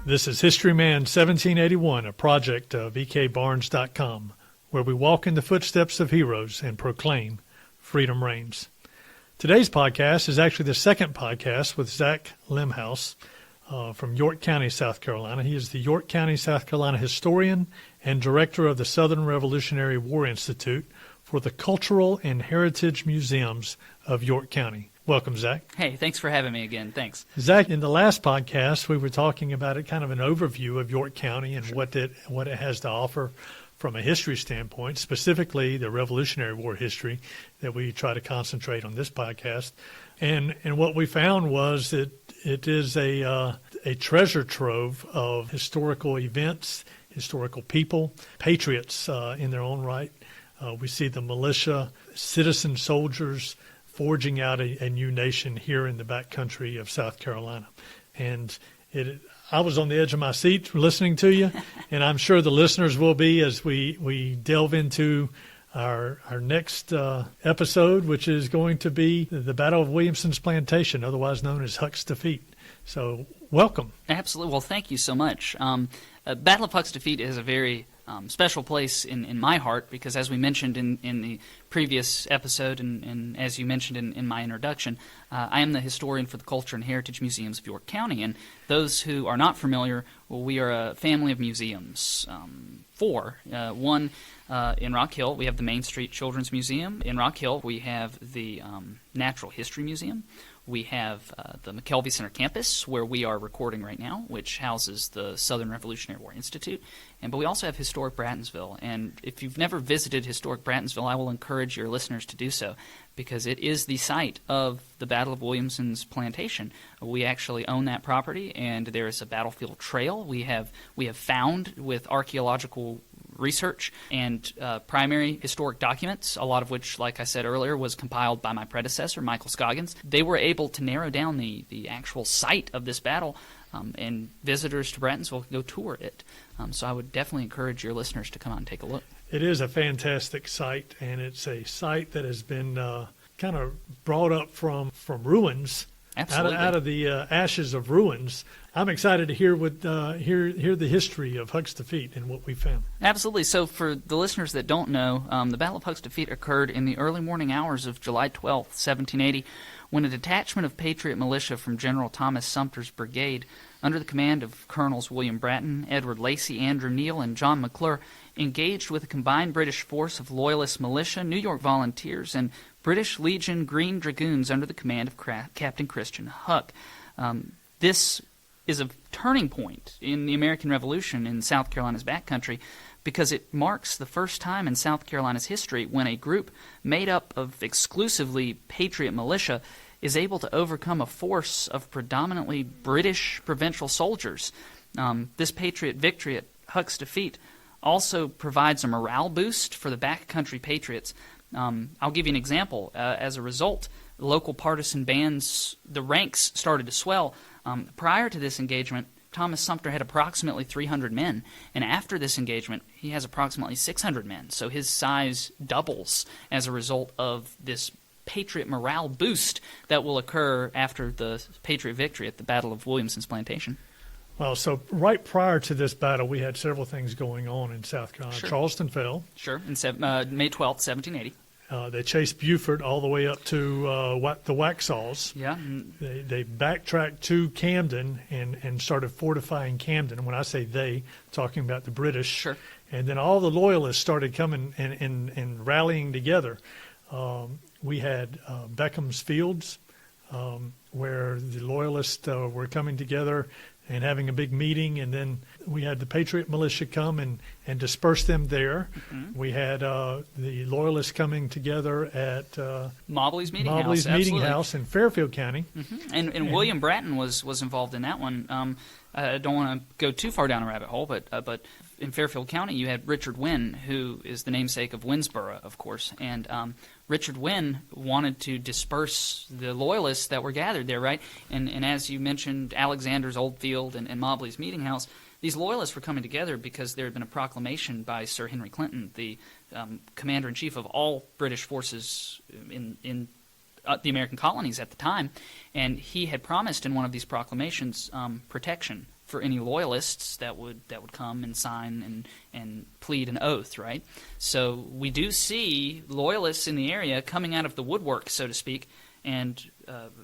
This is History Man 1781, a project of ekbarnes.com, where we walk in the footsteps of heroes and proclaim freedom reigns. Today's podcast is actually the second podcast with Zach Lemhouse from York County, South Carolina. He is the York County, South Carolina historian and director of the Southern Revolutionary War Institute for the Cultural and Heritage Museums of York County. Welcome, Zach. Hey, thanks for having me again. Thanks. Zach, in the last podcast, we were talking about kind of an overview of York County and what it has to offer from a history standpoint, specifically the Revolutionary War history that we try to concentrate on this podcast. And what we found was that it is a treasure trove of historical events, historical people, patriots in their own right. We see the militia, citizen soldiers, forging out a new nation here in the backcountry of South Carolina. And I was on the edge of my seat listening to you, and I'm sure the listeners will be as we delve into our next episode, which is going to be the Battle of Williamson's Plantation, otherwise known as Huck's Defeat. So welcome. Absolutely. Well, thank you so much. Battle of Huck's Defeat is a very special place in my heart because, as we mentioned in the previous episode and as you mentioned in my introduction, I am the historian for the Culture and Heritage Museums of York County. And those who are not familiar, well, we are a family of museums. Four. One in Rock Hill, we have the Main Street Children's Museum. In Rock Hill, we have the Natural History Museum. We have the McKelvey Center campus, where we are recording right now, which houses the Southern Revolutionary War Institute. But we also have Historic Brattonsville. And if you've never visited Historic Brattonsville, I will encourage your listeners to do so, because it is the site of the Battle of Williamson's Plantation. We actually own that property, and there is a battlefield trail we have found with archaeological research and primary historic documents, a lot of which, like I said earlier, was compiled by my predecessor, Michael Scoggins. They were able to narrow down the actual site of this battle, and visitors to Brattonsville can go tour it. So I would definitely encourage your listeners to come out and take a look. It is a fantastic site, and it's a site that has been kind of brought up from ruins. Absolutely. Out of the ashes of ruins. I'm excited to hear hear the history of Huck's Defeat and what we found. Absolutely. So for the listeners that don't know, the Battle of Huck's Defeat occurred in the early morning hours of July 12th, 1780, when a detachment of Patriot militia from General Thomas Sumter's brigade, under the command of Colonels William Bratton, Edward Lacey, Andrew Neal, and John McClure, engaged with a combined British force of Loyalist militia, New York volunteers, and British Legion Green Dragoons under the command of Captain Christian Huck. This is a turning point in the American Revolution in South Carolina's backcountry, because it marks the first time in South Carolina's history when a group made up of exclusively Patriot militia is able to overcome a force of predominantly British provincial soldiers. This Patriot victory at Huck's Defeat also provides a morale boost for the backcountry patriots. I'll give you an example. As a result, local partisan bands, the ranks started to swell. Prior to this engagement, Thomas Sumter had approximately 300 men, and after this engagement, he has approximately 600 men. So his size doubles as a result of this Patriot morale boost that will occur after the Patriot victory at the Battle of Williamson's Plantation. Well, so right prior to this battle, we had several things going on in South Carolina. Sure. Charleston fell. Sure, in May 12th, 1780. They chased Beaufort all the way up to the Waxhaws. Yeah. They backtracked to Camden and started fortifying Camden. When I say they, talking about the British. Sure. And then all the Loyalists started coming and rallying together. We had Beckham's Fields, where the Loyalists were coming together and having a big meeting, and then we had the Patriot militia come and disperse them there. Mm-hmm. We had the Loyalists coming together at Mobley's Meeting House in Fairfield County. Mm-hmm. And William Bratton was involved in that one. I don't want to go too far down a rabbit hole, but in Fairfield County you had Richard Wynne, who is the namesake of Winnsboro, of course, and Richard Wynne wanted to disperse the Loyalists that were gathered there, right? And as you mentioned, Alexander's Oldfield and Mobley's Meeting House, these Loyalists were coming together because there had been a proclamation by Sir Henry Clinton, the commander-in-chief of all British forces in the American colonies at the time, and he had promised in one of these proclamations protection for any loyalists that would come and sign and plead an oath, right? So we do see loyalists in the area coming out of the woodwork, so to speak, and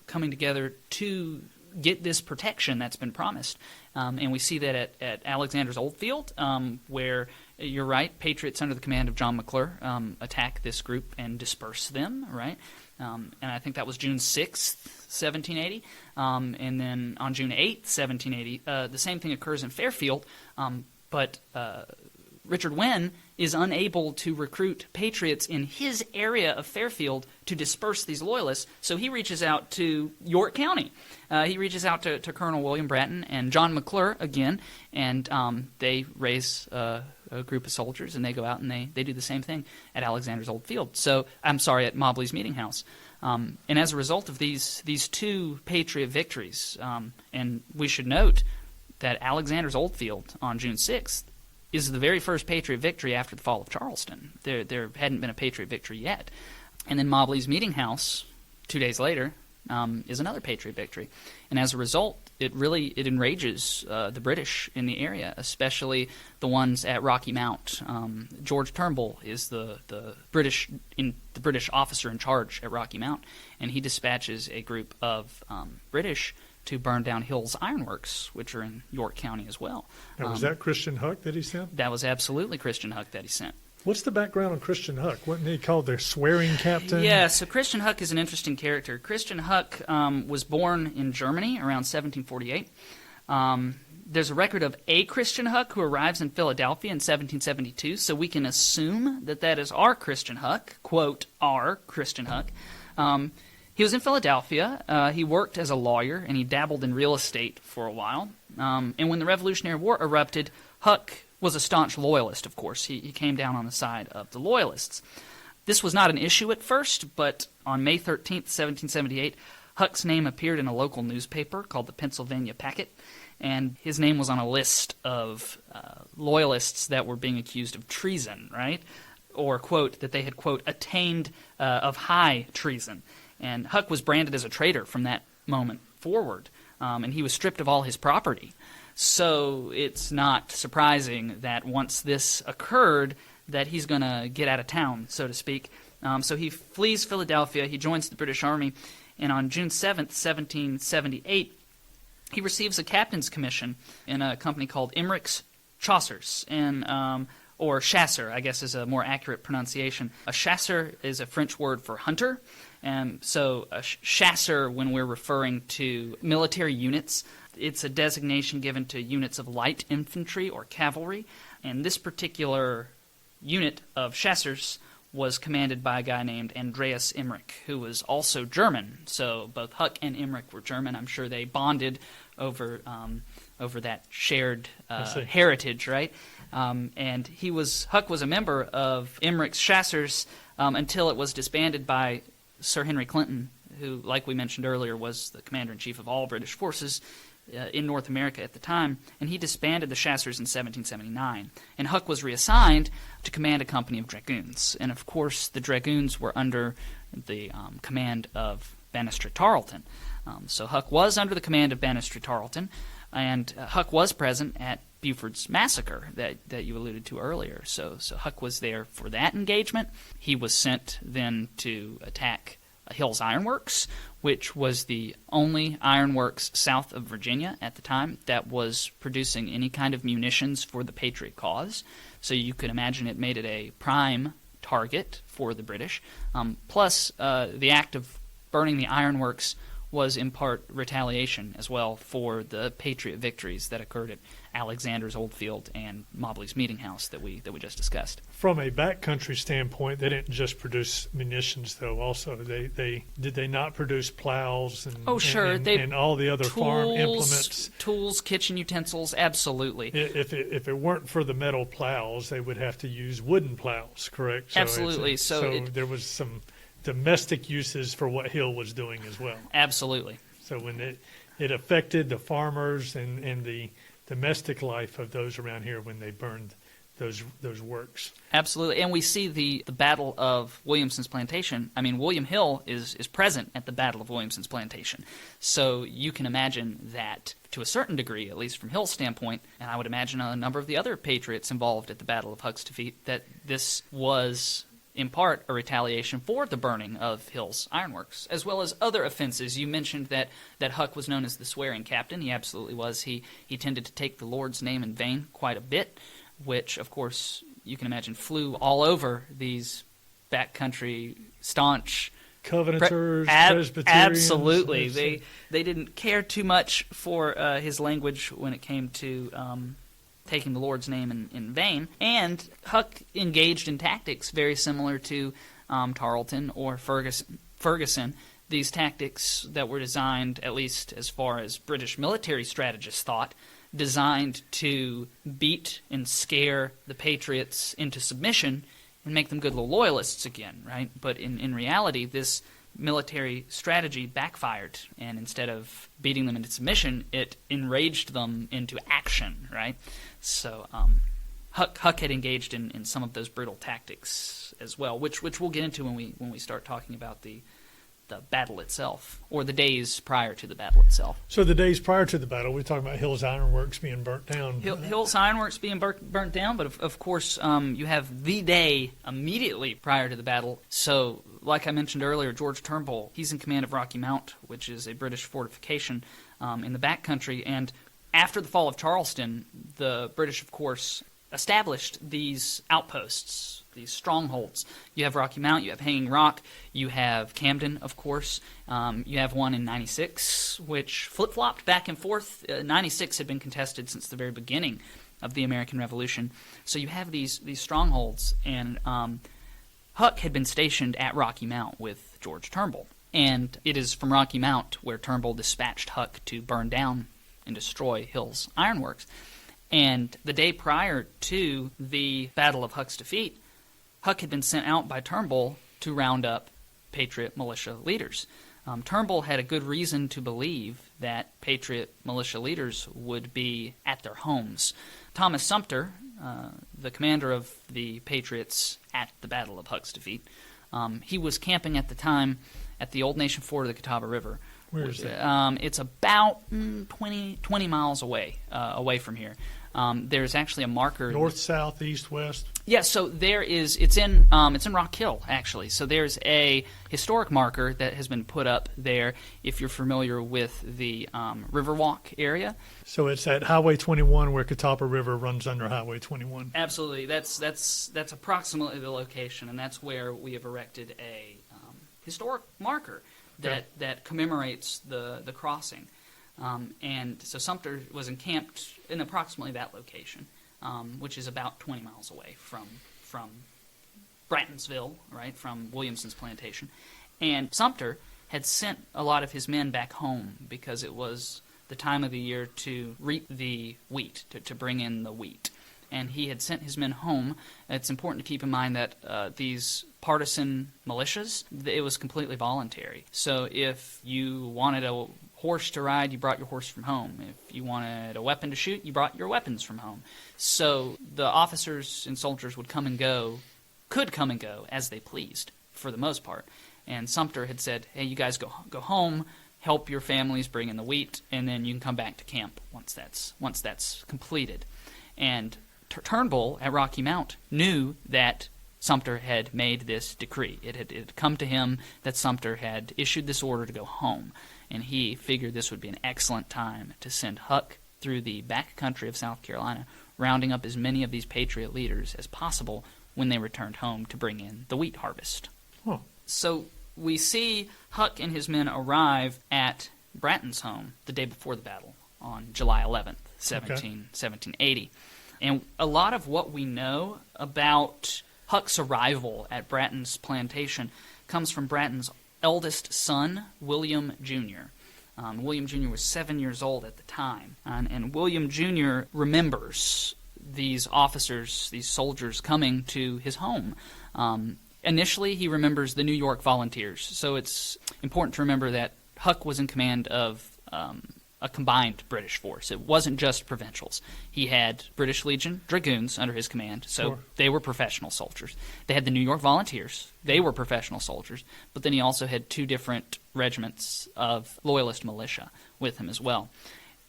coming together to get this protection that's been promised. And we see that at Alexander's Oldfield, where, you're right, patriots under the command of John McClure attack this group and disperse them, right? And I think that was June 6th, 1780. And then on June 8th, 1780, the same thing occurs in Fairfield, but Richard Wynne is unable to recruit patriots in his area of Fairfield to disperse these loyalists, so he reaches out to York County. He reaches out to Colonel William Bratton and John McClure again, and they raise a group of soldiers, and they go out and they do the same thing at Alexander's Oldfield. So, I'm sorry, at Mobley's Meeting House. And as a result of these two Patriot victories, and we should note that Alexander's Oldfield on June 6th is the very first Patriot victory after the fall of Charleston. There hadn't been a Patriot victory yet. And then Mobley's Meeting House, 2 days later, is another Patriot victory. And as a result, it enrages the British in the area, especially the ones at Rocky Mount. George Turnbull is the British officer in charge at Rocky Mount, and he dispatches a group of British to burn down Hill's Ironworks, which are in York County as well. Now, was that Christian Huck that he sent? That was absolutely Christian Huck that he sent. What's the background on Christian Huck? Wasn't he called the swearing captain? Yeah, so Christian Huck is an interesting character. Christian Huck was born in Germany around 1748. There's a record of a Christian Huck who arrives in Philadelphia in 1772, so we can assume that is our Christian Huck, quote, our Christian Huck. He was in Philadelphia. He worked as a lawyer, and he dabbled in real estate for a while. And when the Revolutionary War erupted, Huck was a staunch loyalist, of course. He came down on the side of the loyalists. This was not an issue at first, but on May 13th, 1778, Huck's name appeared in a local newspaper called the Pennsylvania Packet, and his name was on a list of loyalists that were being accused of treason, right? Or, quote, that they had, quote, attained of high treason. And Huck was branded as a traitor from that moment forward, and he was stripped of all his property. So it's not surprising that once this occurred, that he's going to get out of town, so to speak. So he flees Philadelphia, he joins the British Army, and on June 7th, 1778, he receives a captain's commission in a company called Emmerich's Chausseurs, or chasseur, I guess is a more accurate pronunciation. A chasseur is a French word for hunter, and so a chasseur, when we're referring to military units, it's a designation given to units of light infantry or cavalry, and this particular unit of chasseurs was commanded by a guy named Andreas Emmerich, who was also German. So both Huck and Emmerich were German. I'm sure they bonded over that shared heritage, right? And Huck was a member of Emmerich's chasseurs until it was disbanded by Sir Henry Clinton, who, like we mentioned earlier, was the commander-in-chief of all British forces in North America at the time, and he disbanded the chasseurs in 1779. And Huck was reassigned to command a company of dragoons. And, of course, the dragoons were under the command of Banastre Tarleton. So Huck was under the command of Banastre Tarleton, and Huck was present at Buford's massacre that you alluded to earlier. So Huck was there for that engagement. He was sent then to attack Hill's Ironworks, which was the only ironworks south of Virginia at the time that was producing any kind of munitions for the Patriot cause. So you could imagine it made it a prime target for the British. Plus, the act of burning the ironworks was in part retaliation as well for the Patriot victories that occurred at Alexander's Oldfield and Mobley's Meeting House that we just discussed. From a backcountry standpoint, they didn't just produce munitions, though. Also, they not produce plows and and all the other farm implements, tools, kitchen utensils. Absolutely. If it weren't for the metal plows, they would have to use wooden plows. Correct. Absolutely. So there was some domestic uses for what Hill was doing as well. Absolutely. So when it affected the farmers and the domestic life of those around here when they burned those works. Absolutely. And we see the Battle of Williamson's Plantation. I mean, William Hill is present at the Battle of Williamson's Plantation. So you can imagine that, to a certain degree, at least from Hill's standpoint, and I would imagine a number of the other patriots involved at the Battle of Huck's Defeat, that this was in part a retaliation for the burning of Hill's ironworks, as well as other offenses. You mentioned that Huck was known as the swearing captain. He absolutely was. He tended to take the Lord's name in vain quite a bit, which, of course, you can imagine flew all over these backcountry staunch Covenanters, Presbyterians. Absolutely. They didn't care too much for his language when it came to taking the Lord's name in vain. And Huck engaged in tactics very similar to Tarleton or Ferguson. These tactics that were designed, at least as far as British military strategists thought, designed to beat and scare the Patriots into submission and make them good little loyalists again, right? But in reality, this military strategy backfired, and instead of beating them into submission, it enraged them into action, right? So Huck had engaged in some of those brutal tactics as well, which we'll get into when we start talking about the battle itself, or the days prior to the battle itself. So the days prior to the battle, we're talking about Hill's ironworks being burnt down. Hill's ironworks being burnt down, but of course you have the day immediately prior to the battle. So, like I mentioned earlier, George Turnbull, he's in command of Rocky Mount, which is a British fortification in the backcountry. And after the fall of Charleston, the British, of course, established these outposts, these strongholds. You have Rocky Mount, you have Hanging Rock, you have Camden, of course. You have one in 96, which flip-flopped back and forth. 96 had been contested since the very beginning of the American Revolution. So you have these strongholds, and Huck had been stationed at Rocky Mount with George Turnbull. And it is from Rocky Mount where Turnbull dispatched Huck to burn down and destroy Hill's ironworks. And the day prior to the Battle of Huck's Defeat, Huck had been sent out by Turnbull to round up Patriot militia leaders. Turnbull had a good reason to believe that Patriot militia leaders would be at their homes. Thomas Sumter, the commander of the Patriots at the Battle of Huck's Defeat, he was camping at the time at the Old Nation Ford of the Catawba River. Where is that? It's about 20 miles away from here. There's actually a marker. North, south, east, west? Yeah, so there is. It's in Rock Hill, actually. So there's a historic marker that has been put up there. If you're familiar with the Riverwalk area, so it's at Highway 21 where Catawba River runs under Highway 21. Absolutely, that's approximately the location, and that's where we have erected a historic marker that commemorates the crossing. And so Sumter was encamped in approximately that location, which is about 20 miles away from Brattonsville, right, from Williamson's plantation. And Sumter had sent a lot of his men back home because it was the time of the year to reap the wheat, to bring in the wheat. And he had sent his men home. It's important to keep in mind that these partisan militias, it was completely voluntary. So if you wanted a horse to ride, you brought your horse from home. If you wanted a weapon to shoot, you brought your weapons from home. So the officers and soldiers could come and go as they pleased, for the most part. And Sumter had said, hey, you guys go home, help your families bring in the wheat, and then you can come back to camp once that's completed. And Turnbull at Rocky Mount knew that Sumter had made this decree. It had come to him that Sumter had issued this order to go home, and he figured this would be an excellent time to send Huck through the back country of South Carolina, rounding up as many of these Patriot leaders as possible when they returned home to bring in the wheat harvest. Huh. So we see Huck and his men arrive at Bratton's home the day before the battle on July 11th, 1780. And a lot of what we know about Huck's arrival at Bratton's plantation comes from Bratton's eldest son, William Jr. William Jr. was 7 years old at the time, and William Jr. remembers these officers, these soldiers coming to his home. Initially, he remembers the New York Volunteers, so it's important to remember that Huck was in command of a combined British force. It wasn't just provincials. He had British Legion Dragoons under his command, so Sure. they were professional soldiers. They had the New York Volunteers. They were professional soldiers. But then he also had 2 different regiments of Loyalist militia with him as well.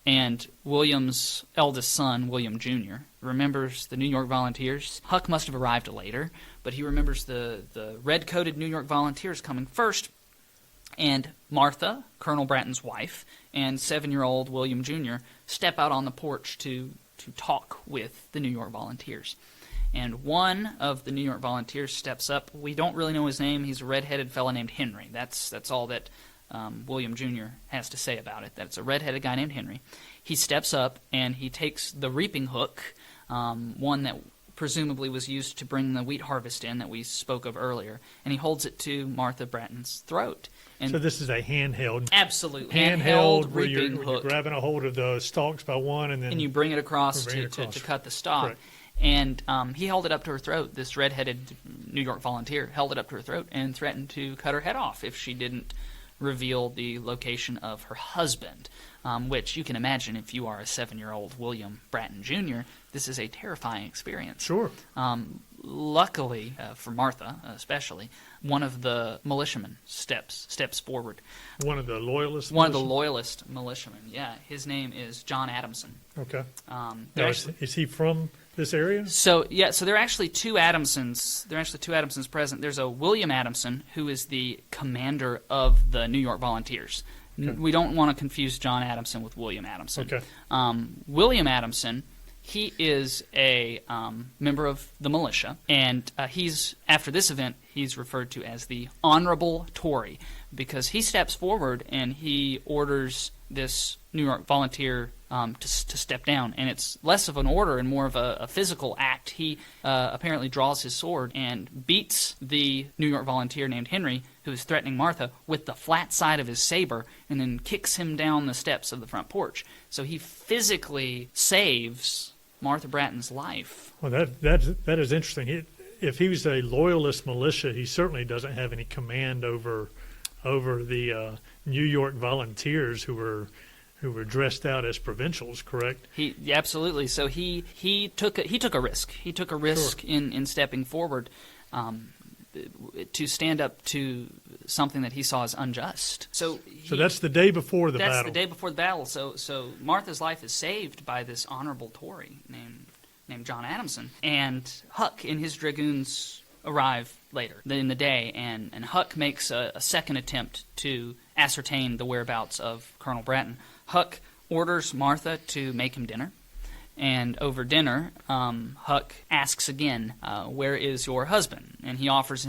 And William's eldest son, William Jr., remembers the New York Volunteers. Huck must have arrived later, but he remembers the red-coated New York Volunteers coming first. And Martha, Colonel Bratton's wife, and 7-year-old William Jr. step out on the porch to talk with the New York Volunteers. And one of the New York Volunteers steps up. We don't really know his name. He's a red-headed fellow named Henry. That's all that William Jr. has to say about it, that it's a red-headed guy named Henry. He steps up and he takes the reaping hook, one that presumably was used to bring the wheat harvest in that we spoke of earlier, and he holds it to Martha Bratton's throat. And So this is a handheld. absolutely Handheld where reaping you're hook, grabbing a hold of the stalks by one and then and you bring it across, Bring it to across. cut the stalk. Correct. And he held it up to her throat. This red-headed New York Volunteer held it up to her throat and threatened to cut her head off if she didn't reveal the location of her husband, which you can imagine if you are a 7-year-old William Bratton Jr., this is a terrifying experience. Sure. Luckily, for Martha especially, one of the militiamen steps forward. One of the loyalists. One of the loyalist militiamen, yeah. His name is John Adamson. Okay. They're Now, actually- is he from this area? So there are actually 2 Adamsons. There are actually 2 Adamsons present. There's a William Adamson, who is the commander of the New York Volunteers. Okay. We don't want to confuse John Adamson with William Adamson. Okay. William Adamson, he is a member of the militia, and he's after this event he's referred to as the Honorable Tory because he steps forward and he orders this New York volunteer to step down, and it's less of an order and more of a physical act. He apparently draws his sword and beats the New York volunteer named Henry, who is threatening Martha, with the flat side of his saber, and then kicks him down the steps of the front porch. So he physically saves Martha Bratton's life. Well, that is interesting. If he was a loyalist militia, he certainly doesn't have any command over the New York Volunteers who were dressed out as provincials, correct? Yeah, absolutely. So he took a risk. He took a risk Sure. in stepping forward to stand up to something that he saw as unjust. So that's the day before the battle. That's the day before the battle. So Martha's life is saved by this honorable Tory named John Adamson, and Huck and his dragoons arrive later in the day, and Huck makes a second attempt to ascertain the whereabouts of Colonel Bratton. Huck orders Martha to make him dinner, and over dinner, Huck asks again, "Where is your husband?" And he offers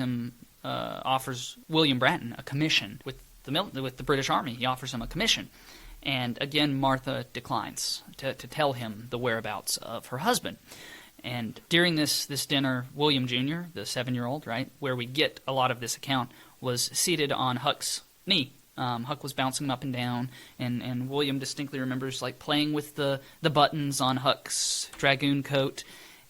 William Bratton a commission with the British Army. He offers him a commission, and again Martha declines to tell him the whereabouts of her husband. And during this dinner, William Jr., the 7-year-old, right, where we get a lot of this account, was seated on Huck's knee. Huck was bouncing him up and down, and William distinctly remembers like playing with the buttons on Huck's dragoon coat.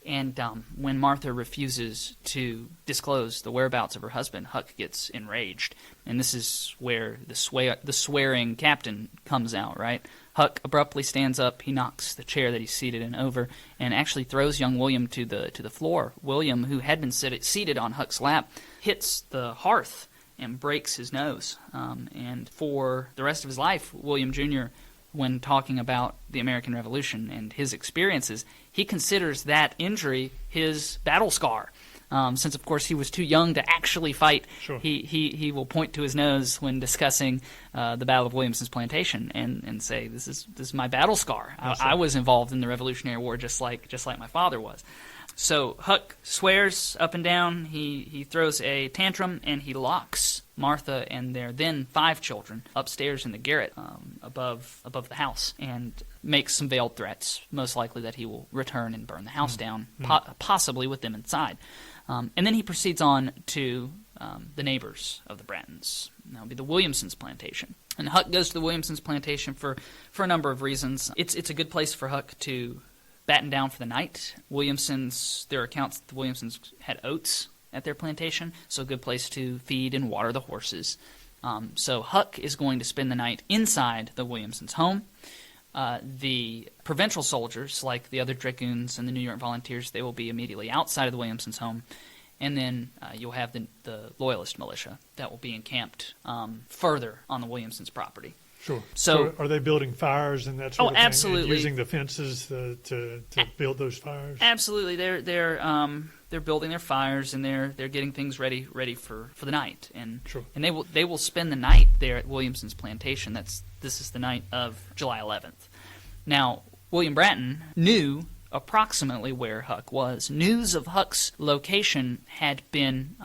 And when Martha refuses to disclose the whereabouts of her husband, Huck gets enraged. And this is where the swearing captain comes out, right? Huck abruptly stands up, he knocks the chair that he's seated in over, and actually throws young William to the floor. William, who had been seated on Huck's lap, hits the hearth and breaks his nose. And for the rest of his life, William Jr., when talking about the American Revolution and his experiences, he considers that injury his battle scar. Since, of course, he was too young to actually fight, Sure. he will point to his nose when discussing the Battle of Williamson's Plantation and say, "This is my battle scar. I was involved in the Revolutionary War just like my father was." So Huck swears up and down. He throws a tantrum and he locks Martha and their then 5 children upstairs in the garret above the house, and makes some veiled threats, most likely that he will return and burn the house down, possibly with them inside. And then he proceeds on to the neighbors of the Brattons. That would be the Williamson's plantation. And Huck goes to the Williamson's plantation for a number of reasons. It's a good place for Huck to batten down for the night. There are accounts that the Williamsons had oats at their plantation, so a good place to feed and water the horses. So Huck is going to spend the night inside the Williamsons' home. The provincial soldiers, like the other dragoons and the New York Volunteers, they will be immediately outside of the Williamsons' home. And then you'll have the Loyalist militia that will be encamped further on the Williamsons' property. Sure. So are they building fires and that sort of thing? Absolutely. And using the fences to build those fires? Absolutely. They're building their fires, and they're getting things ready for the night. And Sure. and they will spend the night there at Williamson's plantation. This is the night of July 11th. Now, William Bratton knew approximately where Huck was. News of Huck's location had been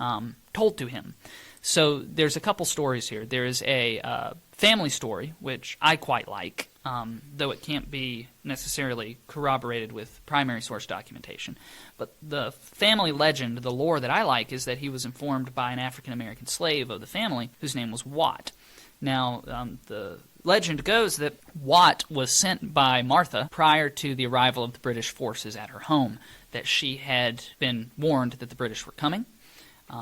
told to him. So there's a couple stories here. There is a family story, which I quite like, though it can't be necessarily corroborated with primary source documentation. But the family legend, the lore that I like, is that he was informed by an African-American slave of the family whose name was Watt. Now, the legend goes that Watt was sent by Martha prior to the arrival of the British forces at her home, that she had been warned that the British were coming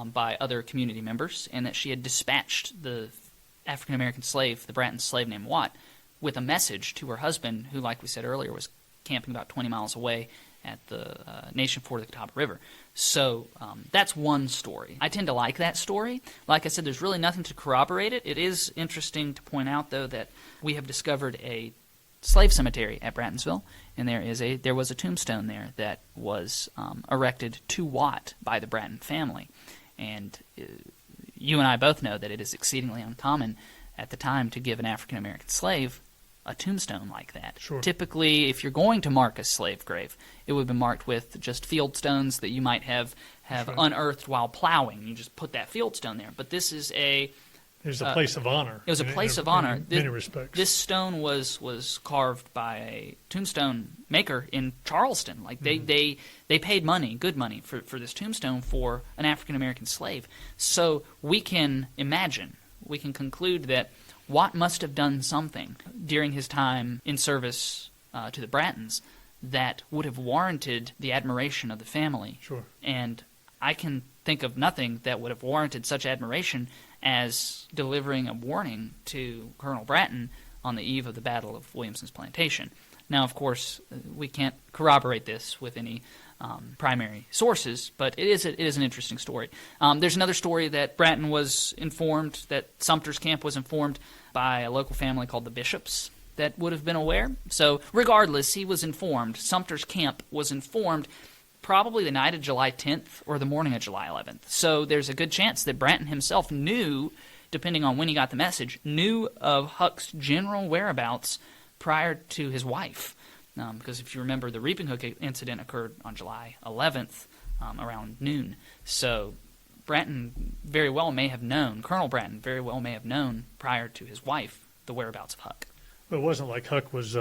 by other community members, and that she had dispatched the African-American slave, the Bratton slave named Watt, with a message to her husband, who, like we said earlier, was camping about 20 miles away at the Nation Fort of the Catawba River. So that's one story. I tend to like that story. Like I said, there's really nothing to corroborate it. It is interesting to point out, though, that we have discovered a slave cemetery at Brattonsville, and there was a tombstone there that was erected to Watt by the Bratton family. And you and I both know that it is exceedingly uncommon at the time to give an African-American slave a tombstone like that. Sure. Typically, if you're going to mark a slave grave, it would be marked with just field stones that you might have right. unearthed while plowing. You just put that field stone there. But this is There's a place of honor. It was a place of honor. In many respects. This stone was carved by a tombstone maker in Charleston. Like they paid money, good money, for this tombstone for an African-American slave. So we can conclude that Watt must have done something during his time in service to the Brattons that would have warranted the admiration of the family. Sure. And I can think of nothing that would have warranted such admiration as delivering a warning to Colonel Bratton on the eve of the Battle of Williamson's Plantation. Now, of course, we can't corroborate this with any primary sources, but it is an interesting story. There's another story that Bratton was informed, that Sumter's camp was informed by a local family called the Bishops that would have been aware. So regardless, he was informed. Sumter's camp was informed probably the night of July 10th or the morning of July 11th. So there's a good chance that Bratton himself knew, depending on when he got the message, knew of Huck's general whereabouts prior to his wife. Because if you remember, the Reaping Hook incident occurred on July 11th around noon. So Bratton very well may have known, Colonel Bratton very well may have known prior to his wife the whereabouts of Huck. But it wasn't like Huck was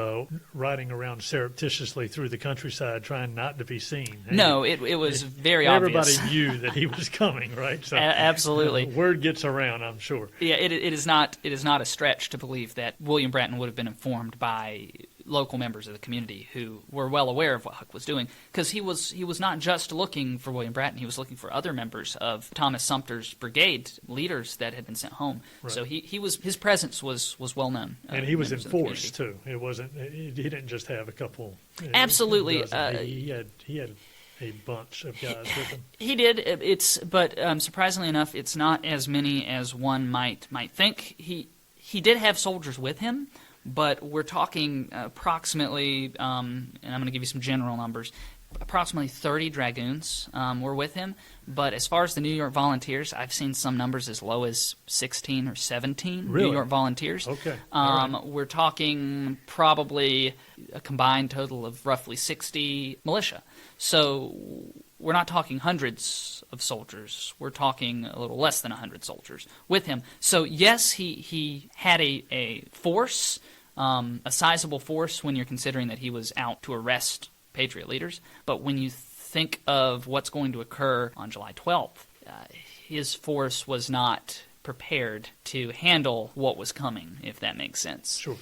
riding around surreptitiously through the countryside trying not to be seen. No, it was very obvious. Everybody knew that he was coming, right? So, absolutely. Word gets around, I'm sure. Yeah, it is not a stretch to believe that William Bratton would have been informed by local members of the community who were well aware of what Huck was doing, because he was not just looking for William Bratton, he was looking for other members of Thomas Sumter's brigade, leaders that had been sent home. Right. So his presence was well known. And he was in force too. It wasn't. He didn't just have a couple. Absolutely. He had a bunch of guys with him. He did. But surprisingly enough, it's not as many as one might think. He did have soldiers with him. But we're talking approximately, and I'm going to give you some general numbers, approximately 30 dragoons were with him. But as far as the New York Volunteers, I've seen some numbers as low as 16 or 17 really? New York Volunteers. Okay. Right. We're talking probably a combined total of roughly 60 militia. So we're not talking hundreds of soldiers. We're talking a little less than 100 soldiers with him. So yes, he had a force, a sizable force when you're considering that he was out to arrest Patriot leaders. But when you think of what's going to occur on July 12th, his force was not prepared to handle what was coming, if that makes sense. Sure.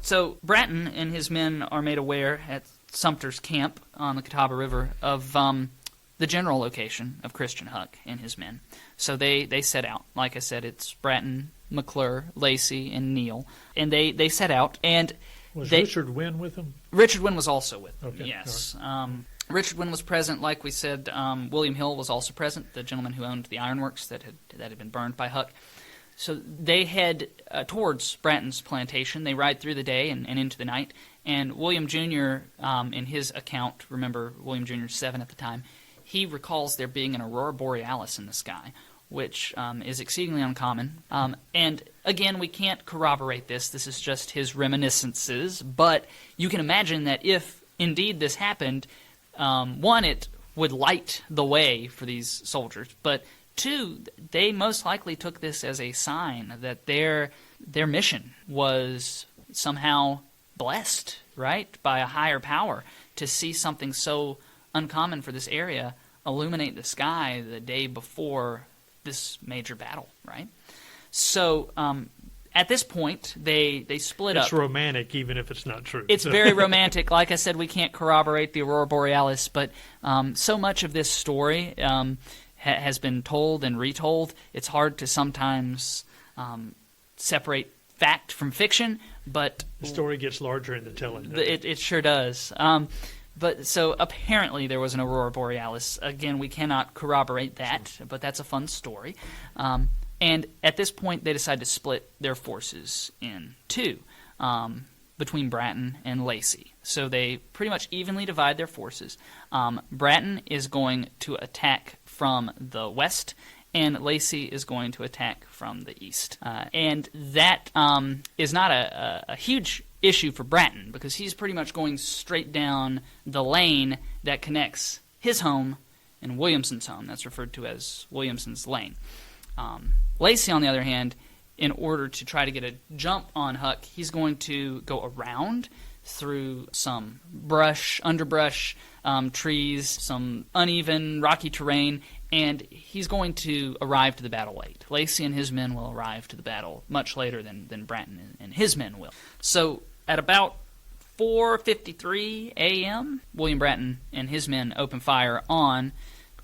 So Bratton and his men are made aware at Sumter's camp on the Catawba River of the general location of Christian Huck and his men. So they set out. Like I said, it's Bratton, McClure, Lacey, and Neal. And they set out. And Was Richard Wynn with them? Richard Wynn was also with them, Okay, yes. Richard Wynn was present, like we said. William Hill was also present, the gentleman who owned the ironworks that had been burned by Huck. So they head towards Bratton's plantation. They ride through the day and into the night. And William Jr., in his account, remember William Jr. is 7 at the time, he recalls there being an aurora borealis in the sky, which is exceedingly uncommon. And again, we can't corroborate this. This is just his reminiscences. But you can imagine that if indeed this happened, one, it would light the way for these soldiers. But two, they most likely took this as a sign that their mission was somehow blessed, right, by a higher power to see something so uncommon for this area illuminate the sky the day before this major battle, right? So at this point, they split up. It's romantic, even if it's not true. It's very romantic. Like I said, we can't corroborate the aurora borealis, but so much of this story has been told and retold. It's hard to sometimes separate fact from fiction, but the story gets larger in the telling. It sure does. But so apparently there was an aurora borealis. Again, we cannot corroborate that, but that's a fun story. And at this point, they decide to split their forces in two between Bratton and Lacey. So they pretty much evenly divide their forces. Bratton is going to attack from the west, and Lacey is going to attack from the east. And that is not a huge issue for Bratton, because he's pretty much going straight down the lane that connects his home and Williamson's home. That's referred to as Williamson's lane. Lacey, on the other hand, in order to try to get a jump on Huck, he's going to go around through some underbrush, trees, some uneven, rocky terrain, and he's going to arrive to the battle late. Lacey and his men will arrive to the battle much later than Bratton and his men will. So at about 4:53 a.m., William Bratton and his men open fire on...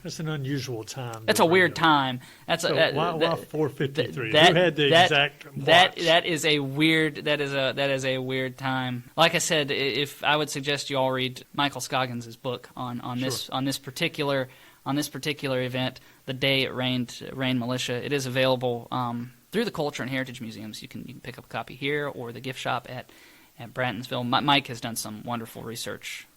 That's an unusual time. That's a weird time. Why 4:53? Who had the exact watch? That is a weird time. Like I said, if I would suggest you all read Michael Scoggins' book on this particular event, The Day It Rained Militia. It is available through the Culture and Heritage Museums. You can pick up a copy here or the gift shop at Brattonsville. Mike has done some wonderful research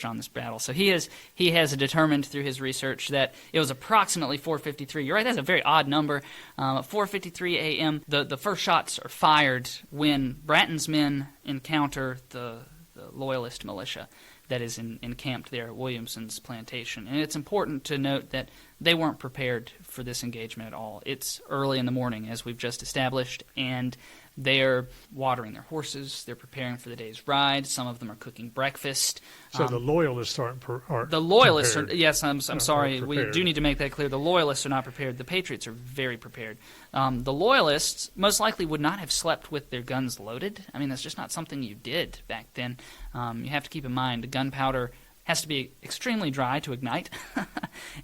on this battle. So he has determined through his research that it was approximately 4:53. You're right, that's a very odd number. 4:53 a.m. The first shots are fired when Bratton's men encounter the Loyalist militia that is encamped there at Williamson's plantation. And it's important to note that they weren't prepared for this engagement at all. It's early in the morning, as we've just established, and they're watering their horses. They're preparing for the day's ride. Some of them are cooking breakfast. So the Loyalists aren't the Loyalists prepared. Yes, I'm sorry. We do need to make that clear. The Loyalists are not prepared. The Patriots are very prepared. The Loyalists most likely would not have slept with their guns loaded. I mean, that's just not something you did back then. You have to keep in mind, gunpowder has to be extremely dry to ignite,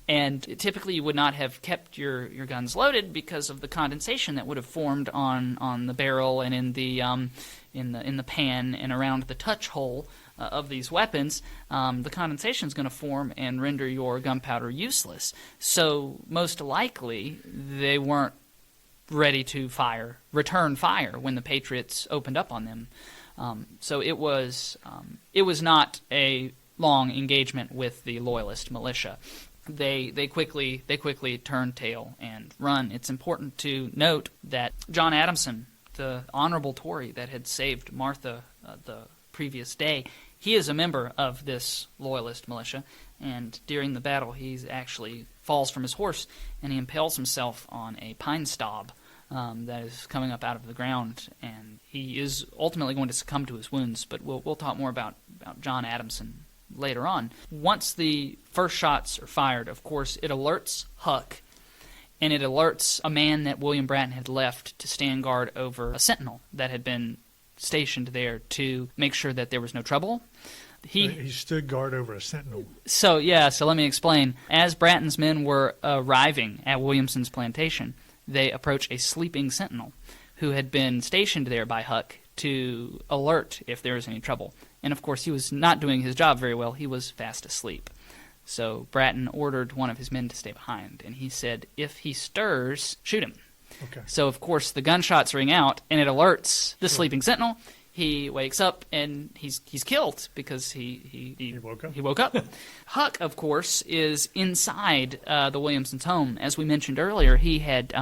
and typically you would not have kept your guns loaded because of the condensation that would have formed on the barrel and in the pan and around the touch hole of these weapons. The condensation is going to form and render your gunpowder useless. So most likely they weren't ready to return fire when the Patriots opened up on them. So it was not a long engagement with the Loyalist militia. They quickly turn tail and run. It's important to note that John Adamson, the honorable Tory that had saved Martha the previous day, he is a member of this Loyalist militia, and during the battle he actually falls from his horse and he impales himself on a pine stub that is coming up out of the ground, and he is ultimately going to succumb to his wounds. But we'll talk more about John Adamson later on. Once the first shots are fired, of course, it alerts Huck, and it alerts a man that William Bratton had left to stand guard over a sentinel that had been stationed there to make sure that there was no trouble. He stood guard over a sentinel. So let me explain. As Bratton's men were arriving at Williamson's plantation, they approach a sleeping sentinel who had been stationed there by Huck to alert if there was any trouble. And of course, he was not doing his job very well. He was fast asleep. So Bratton ordered one of his men to stay behind, and he said, if he stirs, shoot him. Okay. So, of course, the gunshots ring out, and it alerts the sleeping sentinel. He wakes up, and he's killed because he woke up. He woke up. Huck, of course, is inside the Williamsons' home. As we mentioned earlier, he had,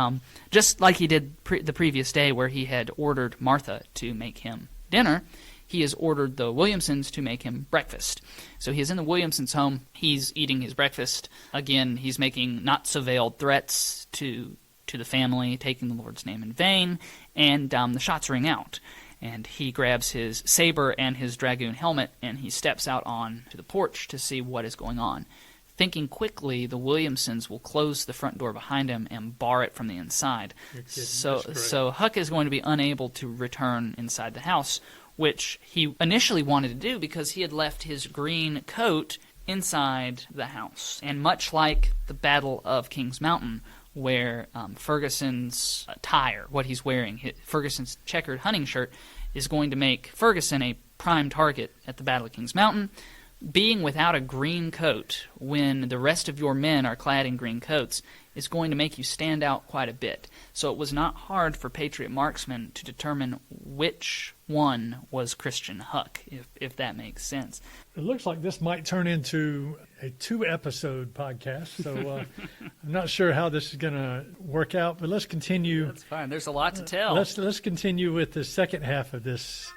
just like he did the previous day where he had ordered Martha to make him dinner, he has ordered the Williamsons to make him breakfast. So he is in the Williamsons' home. He's eating his breakfast. Again, he's making not-so-veiled threats to the family, taking the Lord's name in vain, and the shots ring out. And he grabs his saber and his dragoon helmet, and he steps out on to the porch to see what is going on. Thinking quickly, the Williamsons will close the front door behind him and bar it from the inside. So Huck is going to be unable to return inside the house, which he initially wanted to do because he had left his green coat inside the house. And much like the Battle of Kings Mountain, where Ferguson's attire, what he's wearing, Ferguson's checkered hunting shirt, is going to make Ferguson a prime target at the Battle of Kings Mountain. Being without a green coat when the rest of your men are clad in green coats is going to make you stand out quite a bit. So it was not hard for Patriot marksmen to determine which one was Christian Huck, if that makes sense. It looks like this might turn into a 2-episode podcast, so I'm not sure how this is going to work out, but let's continue. That's fine. There's a lot to tell. Let's continue with the second half of this